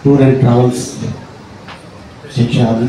Tour and travels శిక్ష. అది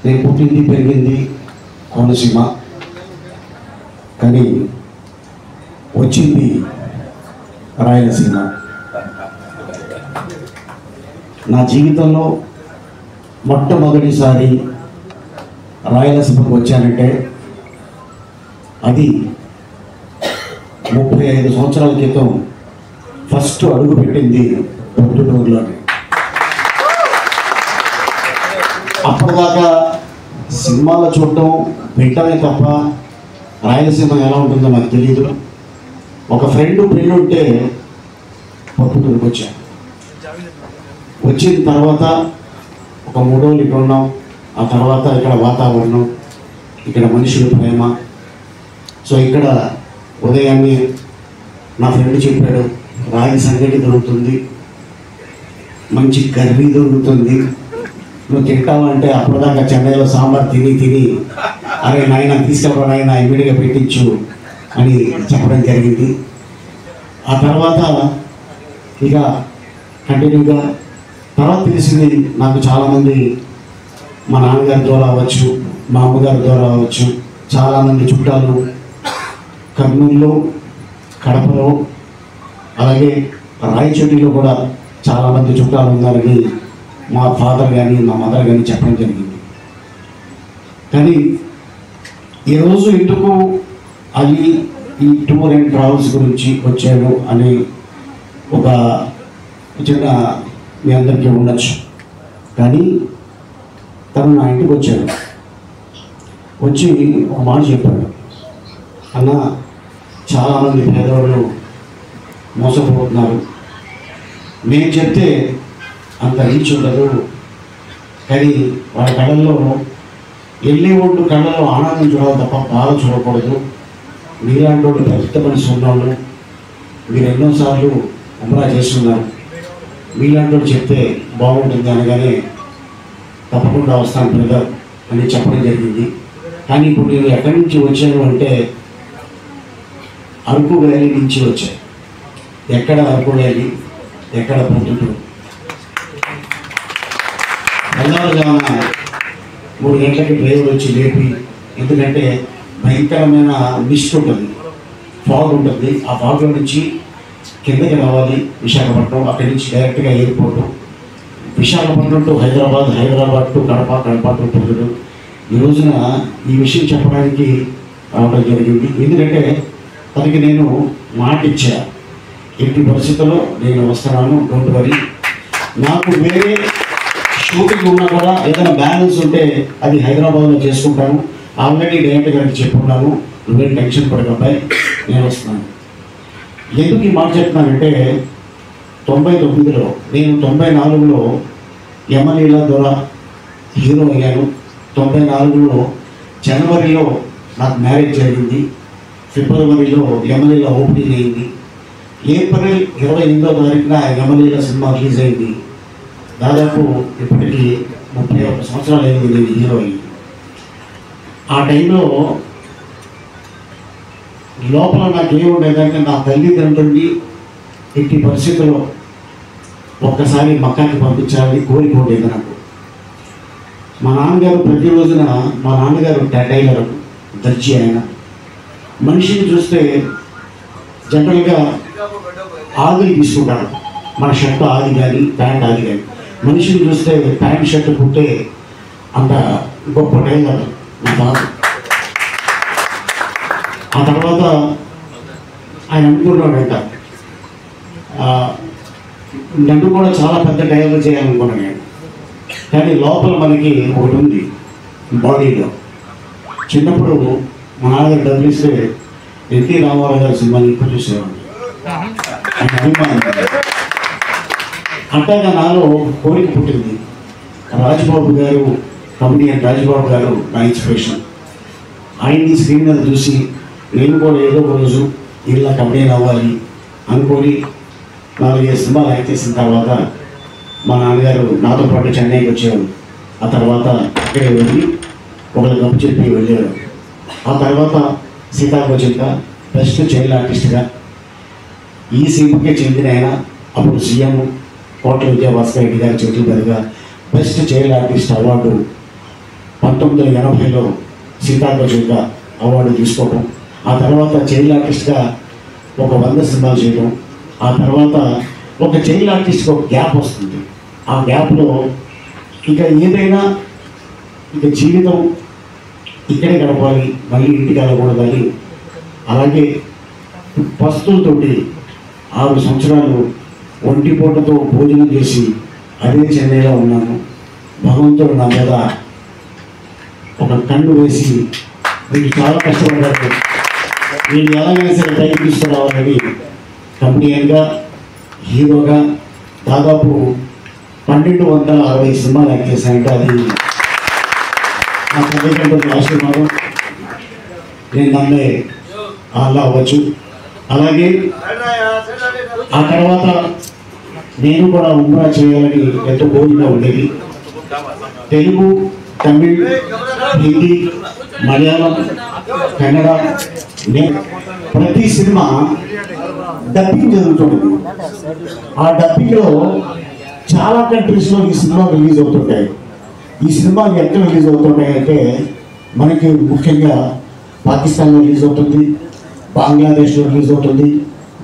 నేను పుట్టింది పెరిగింది కోనసీమ, కానీ వచ్చింది రాయలసీమ. నా జీవితంలో మొట్టమొదటిసారి రాయలసీమకు వచ్చానంటే అది 35 సంవత్సరాల క్రితం ఫస్ట్ అడుగు పెట్టింది పొద్దుటూరులోనే. అప్పటిదాకా సినిమాలో చూడటం వింటమే తప్ప రాయలసీమ ఎలా ఉంటుందో నాకు తెలియదు. ఒక ఫ్రెండ్ ఉంటే పొద్దుటూరుకు వచ్చాను. వచ్చిన తర్వాత ఒక 3 రోజులు ఇక్కడ ఉన్నాం. ఆ తర్వాత ఇక్కడ వాతావరణం, ఇక్కడ మనుషుల ప్రేమ. సో ఇక్కడ ఉదయాన్నే నా ఫ్రెండ్ చెప్పాడు, రాగి సంగటి దొరుకుతుంది, మంచి కర్రీ దొరుకుతుంది, నువ్వు తింటావంటే అప్పటిదాకా చెన్నైలో సాంబార్ తిని అరే నాయన తీసుకెళ్ళరా నాయన ఇమ్మీడియట్గా పెట్టించు అని చెప్పడం జరిగింది. ఆ తర్వాత ఇక కంటిన్యూగా తర్వాత తెలిసింది నాకు చాలామంది మా నాన్నగారి ద్వారా అవ్వచ్చు, మా అమ్మగారి ద్వారా అవ్వచ్చు, చాలామంది చుట్టాలు కర్నూలులో, కడపలో, అలాగే రాయచోటిలో కూడా చాలామంది చుట్టాలు ఉన్నారని మా ఫాదర్ కానీ మా మదర్ కానీ చెప్పడం జరిగింది. కానీ ఈరోజు ఎందుకు అది ఈ టూర్ అండ్ ట్రావెల్స్ గురించి వచ్చాను అని ఒక చిన్న మీ అందరికీ ఉండొచ్చు. కానీ తను నా ఇంటికి వచ్చాడు. వచ్చి ఒక మాట చెప్పాడు, అన్న చాలామంది పేదవాళ్ళు మోసపోతున్నారు, నేను చెప్తే అంత రీచ్ ఉండదు, కానీ వాళ్ళ కళల్లో వెళ్ళే వాళ్ళు కళల్లో ఆనందం చూడాలి తప్ప బాధ చూడకూడదు. మీలాంటి వాళ్ళు పెద్ద మనిషి ఉన్నవాళ్ళు, మీరు ఎన్నోసార్లు ఉమ్రా చేస్తున్నారు, మీలాంటి వాళ్ళు చెప్తే బాగుంటుంది అనగానే తప్పకుండా వస్తాను బ్రదర్ అని చెప్పడం జరిగింది. కానీ ఇప్పుడు నేను ఎక్కడి నుంచి వచ్చాను అంటే అరకు వ్యాలీ నుంచి వచ్చాను. ఎక్కడ అరకు వ్యాలీ, ఎక్కడ పొద్దుటూరు. తెల్లవారుజామున 3 గంటలకి డ్రైవర్ వచ్చి లేపి, ఎందుకంటే భయంకరమైన మిస్ట్ ఉంటుంది, ఫాగ్ ఉంటుంది. ఆ ఫాగ్లో నుంచి కిందకి రావాలి విశాఖపట్నం, అక్కడి నుంచి డైరెక్ట్గా airport, Visakhapatnam to Hyderabad, Hyderabad to Kadapa, Kadapa to Proddatur. ఈ రోజున ఈ విషయం చెప్పడానికి రావడం జరిగింది. ఎందుకంటే తనకి నేను మాట ఇచ్చా, ఎట్టి పరిస్థితుల్లో నేను వస్తున్నాను, డోంట్ వరీ. నాకు వేరే షూటింగ్ ఉన్నా కూడా ఏదైనా బ్యాలెన్స్ ఉంటే అది హైదరాబాద్లో చేసుకుంటాను. ఆల్రెడీ డైరెక్ట్ గారికి చెప్పుకున్నాను, నువ్వేం టెన్షన్ పడకబ్బాయి, నేను వస్తున్నాను. ఎందుకు ఈ మాట చెప్తున్నానంటే 99లో నేను 94లో యమలీల ద్వారా హీరో అయ్యాను. 94లో జనవరిలో నాకు మ్యారేజ్ జరిగింది. ఫిబ్రవరిలో యమలీల ఓపెనింగ్ అయింది. ఏప్రిల్ 28వ తారీఖున యమలీల సినిమా రిలీజ్ అయింది. దాదాపు ఇప్పటికీ 31 సంవత్సరాలు అయింది నేను హీరో అయ్యి. ఆ టైంలో లోపల నాకేముండేదంటే నా తల్లిదండ్రుల్ని ఎట్టి పరిస్థితుల్లో ఒక్కసారి మక్కాకి పంపించాలని కోరిక ఉండేది నాకు. మా నాన్నగారు ప్రతిరోజున, మా నాన్నగారు టైలర్, దర్జీ. ఆయన మనిషిని చూస్తే జనరల్గా ఆదిలు తీసుకుంటాడు, మన షర్ట్ ఆది కానీ ప్యాంట్ ఆది కానీ. మనిషిని చూస్తే ప్యాంట్ షర్ట్ కుట్టే అంత గొప్ప టైలర్ మా తాత. ఆ తర్వాత ఆయన అనుకున్నాడంట, నన్ను కూడా చాలా పెద్ద టైలర్ చేయాలనుకున్నాను నేను. కానీ లోపల మనకి ఒకటి ఉంది బాడీలో. చిన్నప్పుడు మా నాన్నగారు డబ్బులు ఇస్తే ఎన్టీ రామారావు గారి సినిమాని ఇప్పుడు చూసేవాడిని, ఆయన అభిమానం. అంతగా నాలో కోరిక పుట్టింది. రాజబాబు గారు, కమెడియన్ రాజబాబు గారు నా ఇన్స్పిరేషన్. ఆయన్ని స్క్రీన్ మీద చూసి నేను కూడా ఏదో ఒక రోజు ఇలా కమెడియన్ అవ్వాలి అనుకొని 4-5 సినిమాలు యాక్ట్ చేసిన తర్వాత మా నాన్నగారు నాతో పాటు చెన్నైకి వచ్చేవారు. ఆ తర్వాత అక్కడే వెళ్ళి ఒకరికి గప్పు చెప్పి వెళ్ళేవారు. ఆ తర్వాత సీతాకోచిత బెస్ట్ చైల్డ్ ఆర్టిస్ట్గా ఈ సినిమాకే చెందిన ఆయన అప్పుడు సీఎం కోట్ల విజయభాస్కర్ రెడ్డి గారి చేతుల మీదుగా బెస్ట్ చైల్డ్ ఆర్టిస్ట్ అవార్డు 1980లో సీతాకోజుగా అవార్డు తీసుకోవడం, ఆ తర్వాత చైల్డ్ ఆర్టిస్ట్గా ఒక 100 సినిమాలు చేయడం, ఆ తర్వాత ఒక చైల్డ్ ఆర్టిస్ట్కి ఒక గ్యాప్ వస్తుంది. ఆ గ్యాప్లో ఇక ఏదైనా ఇక జీవితం ఇక్కడే గడపాలి, మళ్ళీ ఇంటికి వెళ్ళకూడదని, అలాగే పస్తులతోటి 6 సంవత్సరాలు ఒంటిపూటతో భోజనం చేసి అదే చెన్నైలో ఉన్నాను. భగవంతుడు నా మీద ఒక కన్ను వేసి మీకు చాలా కష్టపడ్డారు, నేను ఎలాగైనా సరే పైకి తీసుకురావాలని కంపెనీగా హీరోగా దాదాపు 1260 సినిమాలు యాక్ట్ చేశానంటే అది నా తల్లిదండ్రుల ఆశీర్వాదం, నేను నమ్మే అలా అవ్వచ్చు. అలాగే ఆ తర్వాత నేను కూడా ఉమ్రా చేయాలని ఎంతో కోరిక ఉండేది. తెలుగు, తమిళ్, హిందీ, మలయాళం, కన్నడ, ప్రతి సినిమా డబ్బింగ్ జరుగుతుంది. ఆ డబ్బింగ్లో చాలా కంట్రీస్లో ఈ సినిమా రిలీజ్ అవుతుంటాయి. ఈ సినిమాలు ఎక్కడ రిలీజ్ అవుతుంటాయంటే మనకి ముఖ్యంగా పాకిస్తాన్లో రిలీజ్ అవుతుంది, బంగ్లాదేశ్లో రిలీజ్ అవుతుంది,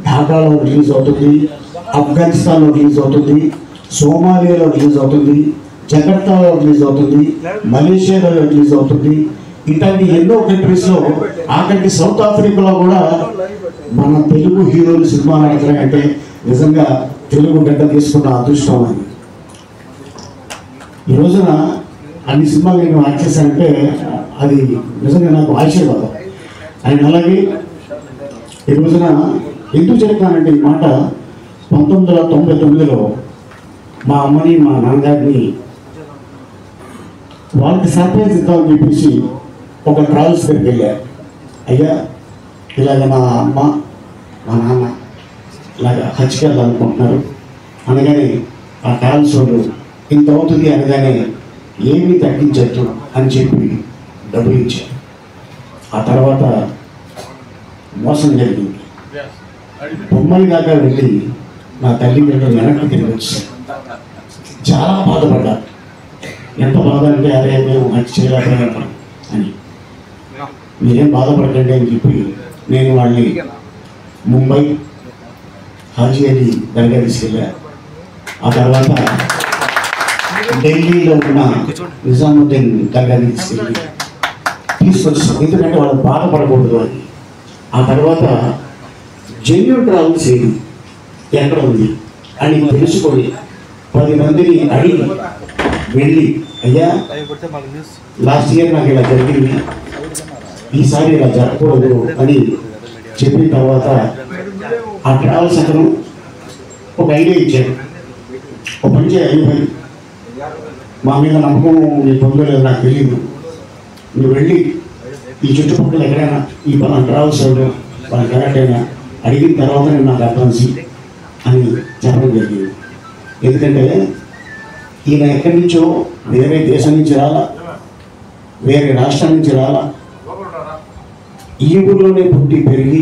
ఢాకాలో రిలీజ్ అవుతుంది, ఆఫ్ఘనిస్తాన్లో రిలీజ్ అవుతుంది, సోమాలియాలో రిలీజ్ అవుతుంది, జకర్తాలో రిలీజ్ అవుతుంది, మలేషియాలో రిలీజ్ అవుతుంది. ఇట్లాంటి ఎన్నో కంట్రీస్లో, ఆఖరికి సౌత్ ఆఫ్రికాలో కూడా మన తెలుగు హీరోలు సినిమాలు ఆడుతున్నాయంటే నిజంగా తెలుగు గడ్డ తీసుకున్న అదృష్టం అని. ఈ రోజున అన్ని సినిమాలు నేను యాక్ట్ చేశానంటే అది నిజంగా నాకు ఆశీర్వాదం. అండ్ అలాగే ఈ రోజున ఎందుకు చెప్తానంటే ఈ మాట, 1999లో మా అమ్మని మా నాన్నగారిని వాళ్ళకి సర్ప్రైజ్ ఇద్దామని చెప్పేసి ఒక ట్రావెల్స్ దగ్గరికి వెళ్ళారు. అయ్యా ఇలాగ మా అమ్మ మా నాన్న ఇలాగ హజ్కి వెళ్ళాలనుకుంటున్నారు అనగానే ఆ ట్రావెల్స్ వాళ్ళు ఇంత అవుతుంది అనగానే ఏమీ తగ్గించద్దు అని చెప్పి డబ్బులు ఇచ్చారు. ఆ తర్వాత మోసం జరిగింది. బొమ్మలి దాకా వెళ్ళి నా తల్లిదండ్రులు వెనక్కి తిరిగి వచ్చారు. చాలా బాధపడ్డారు. ఎంత బాధ అంటే అదే మేము హజ్ చేయలేకపోయాం అని. మీరేం బాధపడకండి అని చెప్పి నేను వాళ్ళని ముంబై హాజీ అలీ దర్గా తీసుకెళ్ళా. ఆ తర్వాత ఢిల్లీలో ఉన్న నిజాముద్దీన్ దర్గా తీసుకొచ్చాం, ఎందుకంటే వాళ్ళు బాధపడకూడదు అని. ఆ తర్వాత జెన్యూన్ ట్రావెల్స్ ఎక్కడ ఉంది అని తెలుసుకొని 10 మందిని అడిగి వెళ్ళి, అయ్యా లాస్ట్ ఇయర్ నాకు ఇలా జరిగింది, ఈసారి ఇలా జరగకూడదు అని చెప్పిన తర్వాత ఆ ట్రావెల్స్ అతను ఒక ఐడియా ఇచ్చాడు. ఒక పని చేయాలి, మా మీద నమ్మకం నీ పొందలేదు నాకు తెలియదు, నువ్వు వెళ్ళి ఈ చుట్టుపక్కల ఎక్కడైనా ఈ ట్రావెల్స్ వాళ్ళు కరెక్ట్ అయినా అడిగిన తర్వాత నేను నాకు అడ్వాన్స్ అని చెప్పడం జరిగింది. ఎందుకంటే ఈయన ఎక్కడి నుంచో వేరే దేశం నుంచి రాలా, వేరే రాష్ట్రం నుంచి రాలా, ఈ ఊళ్ళోనే పుట్టి పెరిగి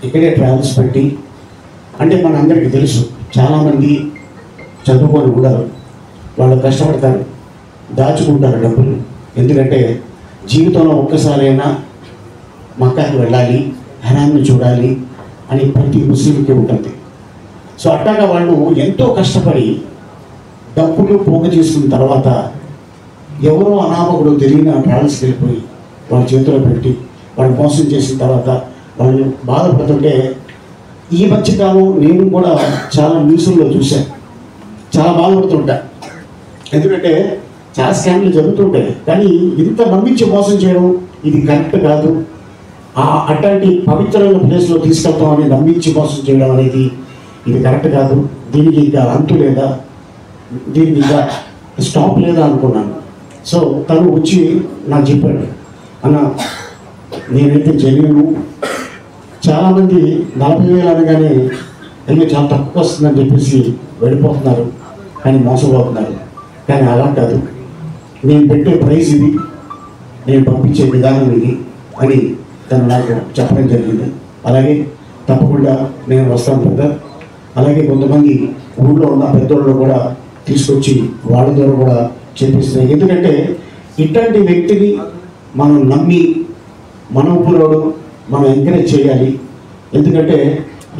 ఇక్కడే ట్రావెల్స్ పెట్టి, అంటే మనందరికీ తెలుసు చాలామంది చదువుకొని కూడా వాళ్ళు కష్టపడతారు, దాచుకుంటారు డబ్బులు. ఎందుకంటే జీవితంలో ఒక్కసారైనా మక్కాకి వెళ్ళాలి, హరాన్ని చూడాలి అని ప్రతి ముస్లింకి ఉంటుంది. సో అట్టాగా వాళ్ళు ఎంతో కష్టపడి డబ్బులు పోగు చేసుకున్న తర్వాత ఎవరో అనామకుడు తెలియని ట్రావెల్స్కి వెళ్ళిపోయి వాళ్ళ చేతిలో పెట్టి వాళ్ళు మోసం చేసిన తర్వాత వాళ్ళు బాధపడుతుంటే, ఈ మధ్యకాలం నేను కూడా చాలా న్యూస్లో చూశాను, చాలా బాధపడుతుంటా. ఎందుకంటే చాలా స్కామ్లు జరుగుతుంటాయి, కానీ ఇంత నమ్మించి మోసం చేయడం ఇది కరెక్ట్ కాదు. అట్లాంటి పవిత్రమైన ప్లేస్లో తీసుకెళ్తామని నమ్మించి మోసం చేయడం అనేది ఇది కరెక్ట్ కాదు. దీనికి ఇంకా అంతు లేదా, దీనికి ఇంకా స్టాప్ లేదా అనుకున్నాను. సో తను వచ్చి నాకు చెప్పాడు, అన్న నేనైతే జెన్యూను, చాలామంది 40,000 అనగానే అయ్యో చాలా తక్కువ వస్తుందని చెప్పేసి వెళ్ళిపోతున్నారు, కానీ మోసపోతున్నారు. కానీ అలా కాదు, నేను పెట్టే ప్రైస్ ఇది, నేను పంపించే విధానం ఇది అని తను నాకు చెప్పడం జరిగింది. అలాగే తప్పకుండా నేను వస్తాను బ్రదర్. అలాగే కొంతమంది ఊళ్ళో ఉన్న పెద్దోళ్ళు కూడా తీసుకొచ్చి వాళ్ళ ద్వారా కూడా చేపిస్తాయి. ఎందుకంటే ఇట్లాంటి వ్యక్తిని మనం నమ్మి మన ఊపిరోడు మనం ఎంకరేజ్ చేయాలి. ఎందుకంటే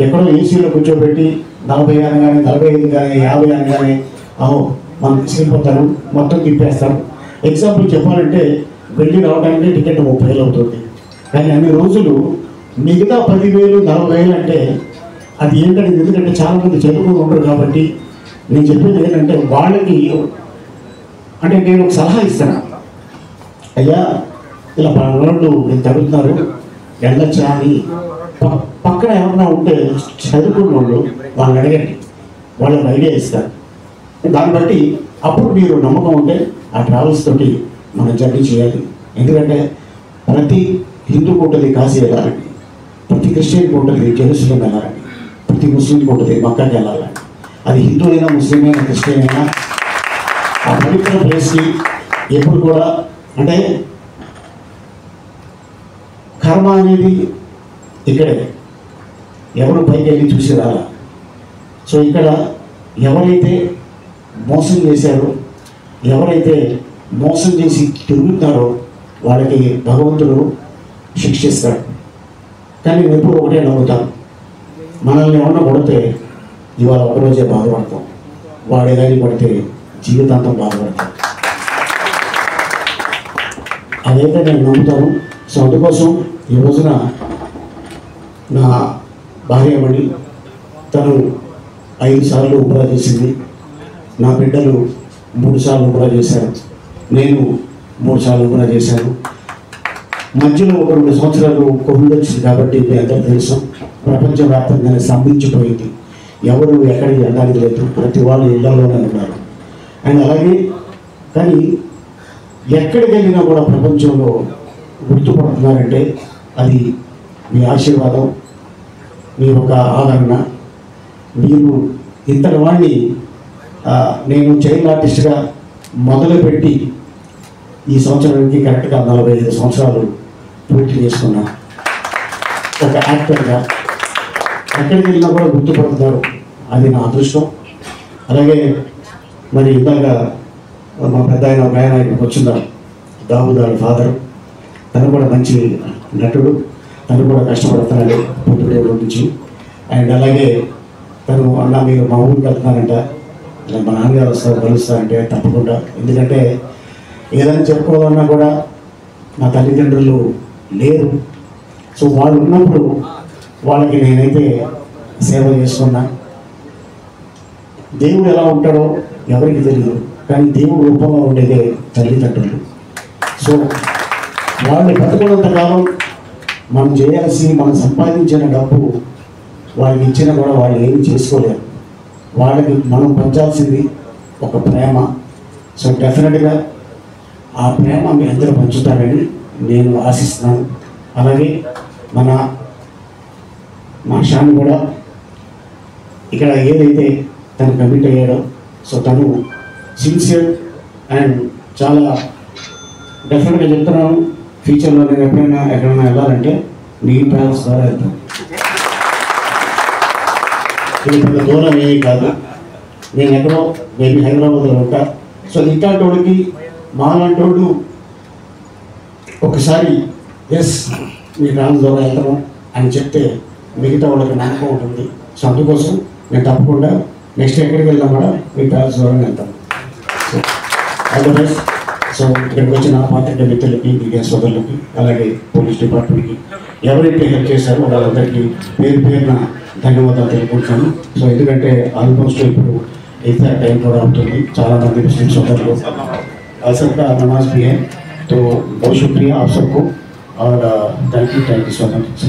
ఎక్కడో ఏసీలో కూర్చోబెట్టి 40 అనగానే 45 కానీ 50 అనగానే మనం తీసుకెళ్ళిపోతారు, మొత్తం తిప్పేస్తారు. ఎగ్జాంపుల్ చెప్పాలంటే వెళ్ళి రావడానికి టికెట్ 30,000 అవుతుంది. కానీ అన్ని రోజులు మిగతా 10,000 40,000 అంటే అది ఏంటంటే, ఎందుకంటే చాలామంది చదువుకుని ఉంటారు కాబట్టి నేను చెప్పేది ఏంటంటే వాళ్ళకి అంటే నేను ఒక సలహా ఇస్తాను. అయ్యా ఇలా పనులు నేను తడుతున్నారు వెళ్ళొచ్చా అని పక్కన ఏమన్నా ఉంటే చదువుకున్న వాళ్ళు వాళ్ళని అడగండి, వాళ్ళకి ఐడియా ఇస్తారు. దాన్ని బట్టి అప్పుడు మీరు నమ్మకం ఉంటే ఆ ట్రావెల్స్ తోటి మనం జర్నీ చేయాలి. ఎందుకంటే ప్రతి హిందూకి ఉంటుంది కాశీ వెళ్ళాలండి, ప్రతి క్రిస్టియన్కి ఉంటుంది జెరూసలేం వెళ్ళాలండి, ప్రతి ముస్లింకి ఉంటుంది మక్కాకి వెళ్ళాలండి. అది హిందూ అయినా ముస్లిం అయినా క్రిస్టియన్ అయినా ఆ పవిత్ర ప్లేస్కి ఎప్పుడు కూడా అంటే కర్మ అనేది ఇక్కడే, ఎవరు పైకి వెళ్ళి చూసి రాలా. సో ఇక్కడ ఎవరైతే మోసం చేశారో, ఎవరైతే మోసం చేసి తిరుగుతారో వాళ్ళకి భగవంతుడు శిక్షిస్తాడు. కానీ నేను ఎప్పుడు ఒకటే నమ్ముతాను, మనల్ని ఏమన్నా కొడితే ఇవాళ ఒకరోజే బాధపడతాం, వాడే కానీ కొడితే జీవితాంతం బాధపడతాం. అదైతే నేను నమ్ముతాను. సో అందుకోసం ఈ రోజున నా భార్యమణి తను 5 సార్లు ఉమ్రా చేసింది, నా బిడ్డలు 3 సార్లు ఉమ్రా చేశారు, నేను 3 సార్లు ఉమ్రా చేశాను. మధ్యలో ఒక 2 సంవత్సరాలు కోవిడ్ వచ్చింది కాబట్టి మీ అందరూ తెలుసు, ప్రపంచవ్యాప్తంగానే స్తంభించిపోయింది. ఎవరు ఎక్కడికి వెళ్ళడానికి లేదు, ప్రతి వాళ్ళు ఇళ్లలోనే ఉన్నారు. అండ్ అలాగే కానీ ఎక్కడికి వెళ్ళినా కూడా ప్రపంచంలో గుర్తుపడుతున్నారంటే అది మీ ఆశీర్వాదం, మీ ఒక ఆదరణ. మీరు ఇంతటి వాడిని నేను చైల్డ్ ఆర్టిస్ట్గా మొదలుపెట్టి ఈ సంవత్సరానికి కరెక్ట్గా 45 సంవత్సరాలు పూర్తి చేసుకున్నా. ఒక యాక్టర్గా ఎక్కడికి వెళ్ళినా కూడా గుర్తుపడుతున్నారు, అది నా అదృష్టం. అలాగే మరి ఇందాక మా పెద్ద ఆయన ఒక ఆయన ఇక్కడికి వచ్చిందారు, దావుదాడు ఫాదర్, తను కూడా మంచి నటుడు, తను కూడా కష్టపడుతున్నాడు పొద్దుటూరు నుంచి. అండ్ అలాగే తను అన్న మీరు మా ఊరికి వెళ్తున్నారంట, ఇలా మా నాన్నగారు వస్తారు కలుస్తారంటే తప్పకుండా. ఎందుకంటే ఏదైనా చెప్పుకోవాలన్నా కూడా మా తల్లిదండ్రులు లేరు. సో వాళ్ళు ఉన్నప్పుడు వాళ్ళకి నేనైతే సేవ చేసుకున్నా. దేవుడు ఎలా ఉంటాడో ఎవరికి తెలియదు, కానీ దేవుడు రూపంలో ఉండేదే తల్లిదండ్రులు. సో వాళ్ళని బతుకున్నంతకాలం మనం చేయాల్సి మనం సంపాదించిన డబ్బు వాళ్ళకి ఇచ్చినా కూడా వాళ్ళు ఏమి చేసుకోలేరు. వాళ్ళకి మనం పంచాల్సింది ఒక ప్రేమ. సో డెఫినెట్గా ఆ ప్రేమ మీ అందరూ పంచుతారని నేను ఆశిస్తున్నాను. అలాగే మా షాన్ కూడా ఇక్కడ ఏదైతే తను కమిట్ అయ్యాడో, సో తను సిన్సియర్ అండ్ చాలా డెఫినెట్గా చెప్తున్నాను, ఫ్యూచర్లో నేను ఎక్కడైనా వెళ్ళాలంటే నీ ట్రావెల్స్ ద్వారా వెళ్తాను. ఇది పెద్ద దూరం ఏమీ కాదు, నేను ఎక్కడో మేబీ హైదరాబాద్లో ఉంటా. సో ఇట్లాంటి వాడికి మాలాంటి వాడు ఒకసారి ఎస్ మీ ట్రావెల్స్ ద్వారా వెళ్తాము అని చెప్తే మిగతా వాళ్ళకి నమ్మకం ఉంటుంది. సో అందుకోసం నేను తప్పకుండా నెక్స్ట్ ఎక్కడికి వెళ్దాం కూడా మీ ట్రావెల్స్ ద్వారా వెళ్తాను. So all the best. So ఇక్కడికి వచ్చిన పాత్రికేయ మిత్రులకి, మీడియా సోదరులకి, అలాగే పోలీస్ డిపార్ట్మెంట్కి ఎవరైతే హెల్ప్ చేశారో వాళ్ళందరికీ పేరున ధన్యవాదాలు తెలుపుకుంటాను. సో ఎందుకంటే ఆల్మోస్ట్ ఇప్పుడు इफ्तार टाइम थोड़ा होता है, चालामंदी मुस्लिम सोदरुलु सबका नमाज भी है, तो बहुत शुक्रिया आप सबको और थैंक यू सो मच।